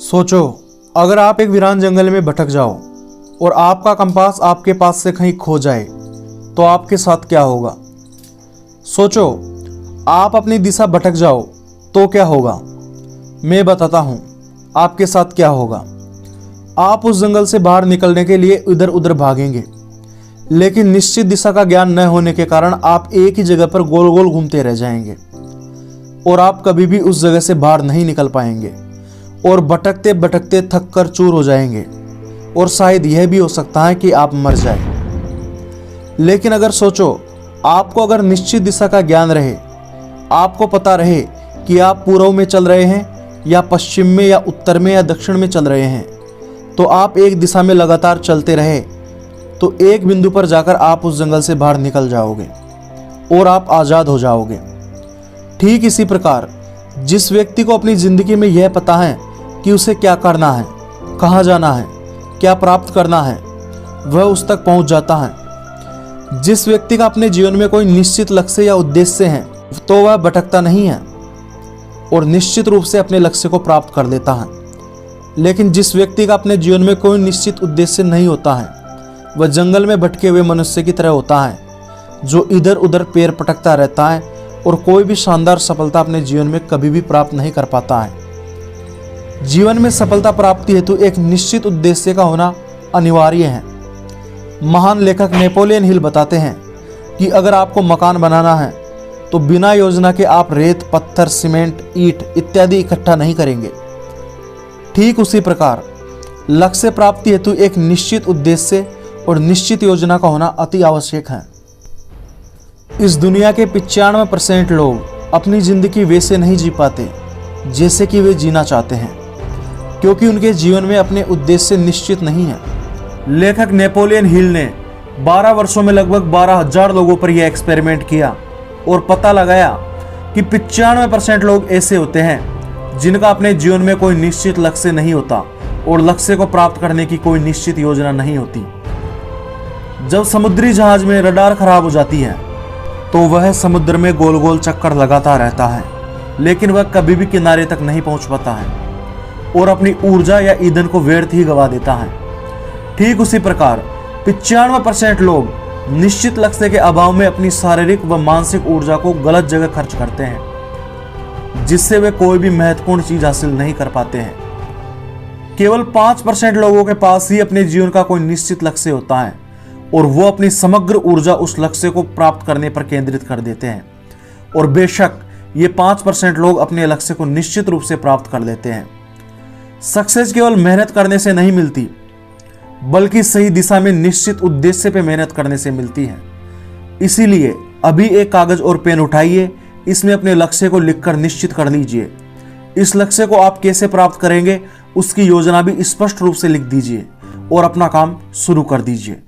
सोचो, अगर आप एक वीरान जंगल में भटक जाओ और आपका कंपास आपके पास से कहीं खो जाए तो आपके साथ क्या होगा। सोचो, आप अपनी दिशा भटक जाओ तो क्या होगा। मैं बताता हूँ आपके साथ क्या होगा। आप उस जंगल से बाहर निकलने के लिए इधर उधर भागेंगे, लेकिन निश्चित दिशा का ज्ञान न होने के कारण आप एक ही जगह पर गोल गोल घूमते रह जाएंगे और आप कभी भी उस जगह से बाहर नहीं निकल पाएंगे और भटकते भटकते थक कर चूर हो जाएंगे और शायद यह भी हो सकता है कि आप मर जाए। लेकिन अगर सोचो, आपको अगर निश्चित दिशा का ज्ञान रहे, आपको पता रहे कि आप पूर्व में चल रहे हैं या पश्चिम में या उत्तर में या दक्षिण में चल रहे हैं, तो आप एक दिशा में लगातार चलते रहे तो एक बिंदु पर जाकर आप उस जंगल से बाहर निकल जाओगे और आप आज़ाद हो जाओगे। ठीक इसी प्रकार जिस व्यक्ति को अपनी ज़िंदगी में यह पता है कि उसे क्या करना है, कहाँ जाना है, क्या प्राप्त करना है, वह उस तक पहुँच जाता है। जिस व्यक्ति का अपने जीवन में कोई निश्चित लक्ष्य या उद्देश्य है तो वह भटकता नहीं है और निश्चित रूप से अपने लक्ष्य को प्राप्त कर लेता है। लेकिन जिस व्यक्ति का अपने जीवन में कोई निश्चित उद्देश्य नहीं होता है, वह जंगल में भटके हुए मनुष्य की तरह होता है, जो इधर उधर पैर पटकता रहता है और कोई भी शानदार सफलता अपने जीवन में कभी भी प्राप्त नहीं कर पाता है। जीवन में सफलता प्राप्ति हेतु एक निश्चित उद्देश्य का होना अनिवार्य है। महान लेखक नेपोलियन हिल बताते हैं कि अगर आपको मकान बनाना है तो बिना योजना के आप रेत, पत्थर, सीमेंट, ईंट इत्यादि इकट्ठा नहीं करेंगे। ठीक उसी प्रकार लक्ष्य प्राप्ति हेतु एक निश्चित उद्देश्य और निश्चित योजना का होना अति आवश्यक है। इस दुनिया के 95% लोग अपनी जिंदगी वैसे नहीं जी पाते जैसे कि वे जीना चाहते हैं, क्योंकि उनके जीवन में अपने उद्देश्य निश्चित नहीं है। लेखक नेपोलियन हिल ने 12 वर्षों में लगभग 12,000 लोगों पर यह एक्सपेरिमेंट किया और पता लगाया कि 95% लोग ऐसे होते हैं जिनका अपने जीवन में कोई निश्चित लक्ष्य नहीं होता और लक्ष्य को प्राप्त करने की कोई निश्चित योजना नहीं होती। जब समुद्री जहाज में रडार खराब हो जाती है तो वह समुद्र में गोल गोल चक्कर लगाता रहता है, लेकिन वह कभी भी किनारे तक नहीं पहुंच पाता है और अपनी ऊर्जा या ईंधन को व्यर्थ ही गवा देता है। ठीक उसी प्रकार 95% लोग निश्चित लक्ष्य के अभाव में अपनी शारीरिक व मानसिक ऊर्जा को गलत जगह खर्च करते हैं, जिससे वे कोई भी महत्वपूर्ण चीज हासिल नहीं कर पाते हैं। केवल 5% लोगों के पास ही अपने जीवन का कोई निश्चित लक्ष्य होता है और वो अपनी समग्र ऊर्जा उस लक्ष्य को प्राप्त करने पर केंद्रित कर देते हैं। और बेशक ये 5% लोग अपने लक्ष्य को निश्चित रूप से प्राप्त कर लेते हैं। सक्सेस केवल मेहनत करने से नहीं मिलती, बल्कि सही दिशा में निश्चित उद्देश्य पे मेहनत करने से मिलती है। इसीलिए अभी एक कागज और पेन उठाइए, इसमें अपने लक्ष्य को लिखकर निश्चित कर लीजिए। इस लक्ष्य को आप कैसे प्राप्त करेंगे उसकी योजना भी स्पष्ट रूप से लिख दीजिए और अपना काम शुरू कर दीजिए।